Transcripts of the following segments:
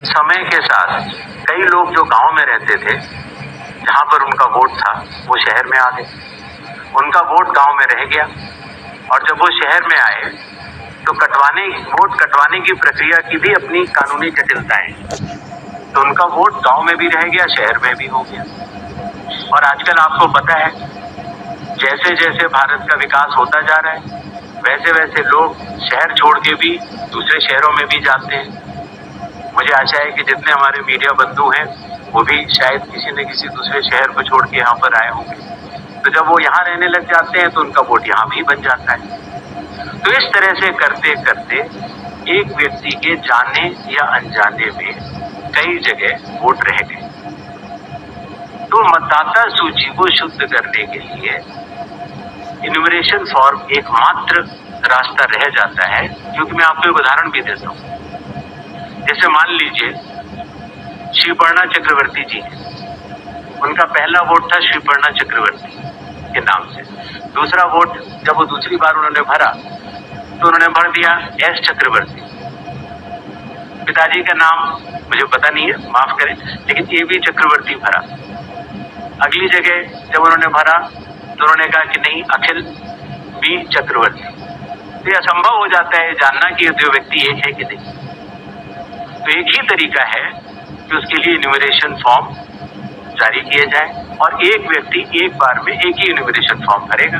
समय के साथ कई लोग जो गांव में रहते थे, जहां पर उनका वोट था, वो शहर में आ गए। उनका वोट गांव में रह गया और जब वो शहर में आए तो वोट कटवाने की प्रक्रिया की भी अपनी कानूनी जटिलताएं, तो उनका वोट गांव में भी रह गया, शहर में भी हो गया। और आजकल आपको पता है, जैसे जैसे भारत का विकास होता जा रहा है, वैसे वैसे लोग शहर छोड़ के भी दूसरे शहरों में भी जाते हैं। मुझे आशा है कि जितने हमारे मीडिया बंधु हैं, वो भी शायद किसी न किसी दूसरे शहर को छोड़ के यहाँ पर आए होंगे। तो जब वो यहाँ रहने लग जाते हैं तो उनका वोट यहाँ भी बन जाता है। तो इस तरह से करते करते एक व्यक्ति के जाने या अनजाने में कई जगह वोट रह गए। तो मतदाता सूची को शुद्ध करने के लिए इन्यूमरेशन फॉर्म एकमात्र रास्ता रह जाता है। क्योंकि मैं आपको एक उदाहरण भी देता हूँ। जैसे मान लीजिए श्रीपर्णा चक्रवर्ती जी, उनका पहला वोट था श्रीपर्णा चक्रवर्ती के नाम से। दूसरा वोट जब वो दूसरी बार उन्होंने भरा तो उन्होंने भर दिया एस चक्रवर्ती। पिताजी का नाम मुझे पता नहीं है, माफ करें, लेकिन ए बी चक्रवर्ती भरा। अगली जगह जब उन्होंने भरा तो उन्होंने कहा कि नहीं, अखिल बी चक्रवर्ती। तो यह असंभव हो जाता है जानना कि ये दो व्यक्ति एक है कि नहीं। तो एक ही तरीका है कि उसके लिए इन्यूमरेशन फॉर्म जारी किए जाए और एक व्यक्ति एक बार में एक ही इन्यूमरेशन फॉर्म भरेगा,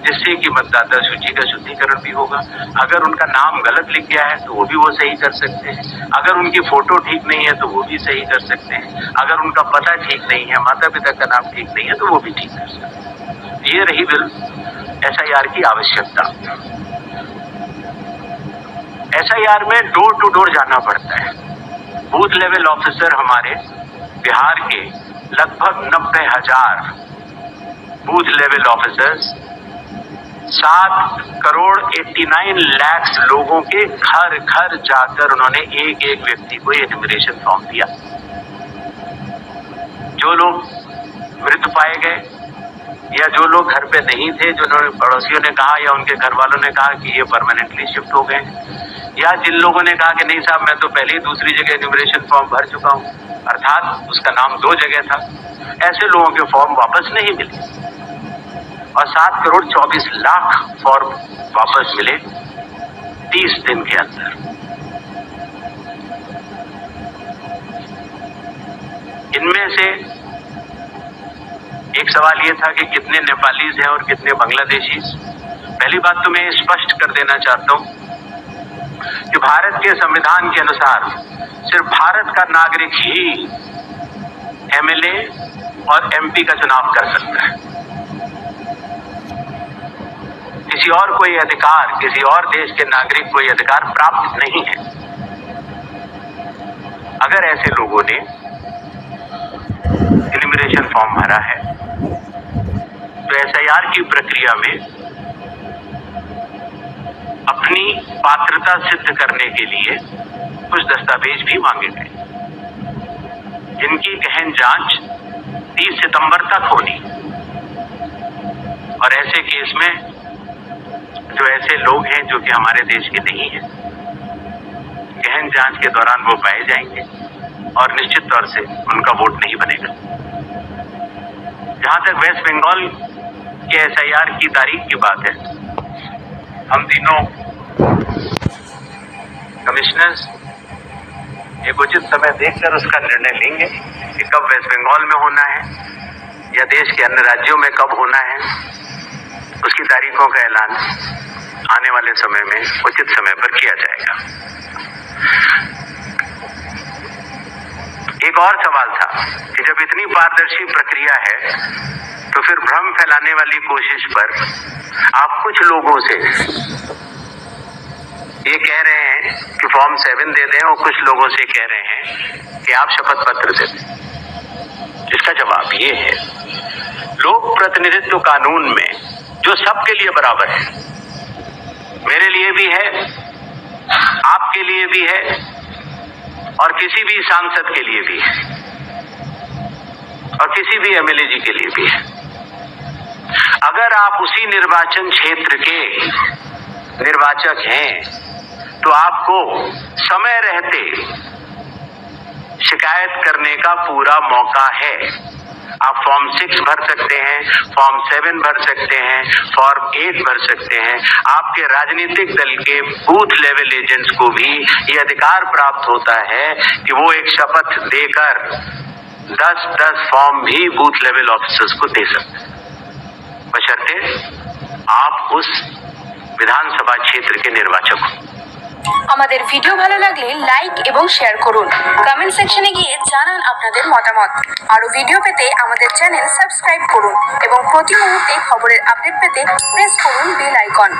जिससे कि मतदाता सूची का शुद्धिकरण भी होगा। अगर उनका नाम गलत लिख गया है तो वो भी वो सही कर सकते हैं। अगर उनकी फोटो ठीक नहीं है तो वो भी सही कर सकते हैं। अगर उनका पता ठीक नहीं है, माता पिता का नाम ठीक नहीं है, तो वो भी ठीक कर सकते हैं। ये रही बिल SIR की आवश्यकता। SIR में डोर टू डोर जाना पड़ता है। बूथ लेवल ऑफिसर हमारे बिहार के लगभग 90,000 booth level officers 7 crore 89 lakh लोगों के घर घर जाकर उन्होंने एक एक व्यक्ति को इन्यूमरेशन फॉर्म दिया। जो लोग मृत पाए गए या जो लोग घर पे नहीं थे, जिन्होंने पड़ोसियों ने कहा या उनके घर वालों ने कहा कि ये परमानेंटली शिफ्ट हो गए, या जिन लोगों ने कहा कि नहीं साहब मैं तो पहले ही दूसरी जगह इन्यूमरेशन फॉर्म भर चुका हूं, अर्थात उसका नाम 2 जगह था, ऐसे लोगों के फॉर्म वापस नहीं मिले और 7 करोड़ 24 लाख फॉर्म वापस मिले 30 दिन के अंदर। इनमें से एक सवाल यह था कि कितने नेपालीज हैं और कितने बांग्लादेशी। पहली बात तो मैं स्पष्ट कर देना चाहता हूं कि भारत के संविधान के अनुसार सिर्फ भारत का नागरिक ही MLA और MP का चुनाव कर सकता है। किसी और कोई अधिकार, किसी और देश के नागरिक को यह अधिकार प्राप्त नहीं है। अगर ऐसे लोगों ने इन्यूमरेशन फॉर्म भरा है तो SIR की प्रक्रिया में अपनी पात्रता सिद्ध करने के लिए कुछ दस्तावेज भी मांगे गए, जिनकी गहन जांच 30 सितंबर तक होनी। और ऐसे केस में जो ऐसे लोग हैं जो कि हमारे देश के नहीं हैं, गहन जांच के दौरान वो पाए जाएंगे और निश्चित तौर से उनका वोट नहीं बनेगा। जहां तक वेस्ट बंगाल के SIR की तारीख की बात है, हम तीनों कमिश्नर्स एक उचित समय देखकर उसका निर्णय लेंगे कि कब वेस्ट बंगाल में होना है या देश के अन्य राज्यों में कब होना है। उसकी तारीखों का ऐलान आने वाले समय में उचित समय पर किया जाएगा। एक और सवाल था कि जब इतनी पारदर्शी प्रक्रिया है तो फिर भ्रम फैलाने वाली कोशिश पर आप कुछ लोगों से ये कह रहे हैं कि फॉर्म 7 दे दें और कुछ लोगों से कह रहे हैं कि आप शपथ पत्र दे दें। इसका जवाब ये है, लोक प्रतिनिधित्व कानून में जो सबके लिए बराबर है, मेरे लिए भी है, आपके लिए भी है और किसी भी सांसद के लिए भी है और किसी भी MLA जी के लिए भी है। अगर आप उसी निर्वाचन क्षेत्र के निर्वाचक हैं तो आपको समय रहते शिकायत करने का पूरा मौका है। आप फॉर्म 6 भर सकते हैं, फॉर्म 7 भर सकते हैं, फॉर्म 8 भर सकते हैं। आपके राजनीतिक दल के बूथ लेवल एजेंट्स को भी ये अधिकार प्राप्त होता है कि वो एक शपथ देकर 10-10 फॉर्म भी बूथ लेवल ऑफिसर्स को दे सकते हैं, बशर्ते आप उस विधानसभा क्षेत्र के निर्वाचक हो। আমাদের ভিডিও ভালো লাগলে লাইক এবং শেয়ার করুন। কমেন্ট সেকশনে গিয়ে জানান আপনাদের মতামত। আরো ভিডিও পেতে আমাদের চ্যানেল সাবস্ক্রাইব করুন এবং প্রতি মুহূর্তে খবরের আপডেট পেতে প্রেস করুন বেল আইকন।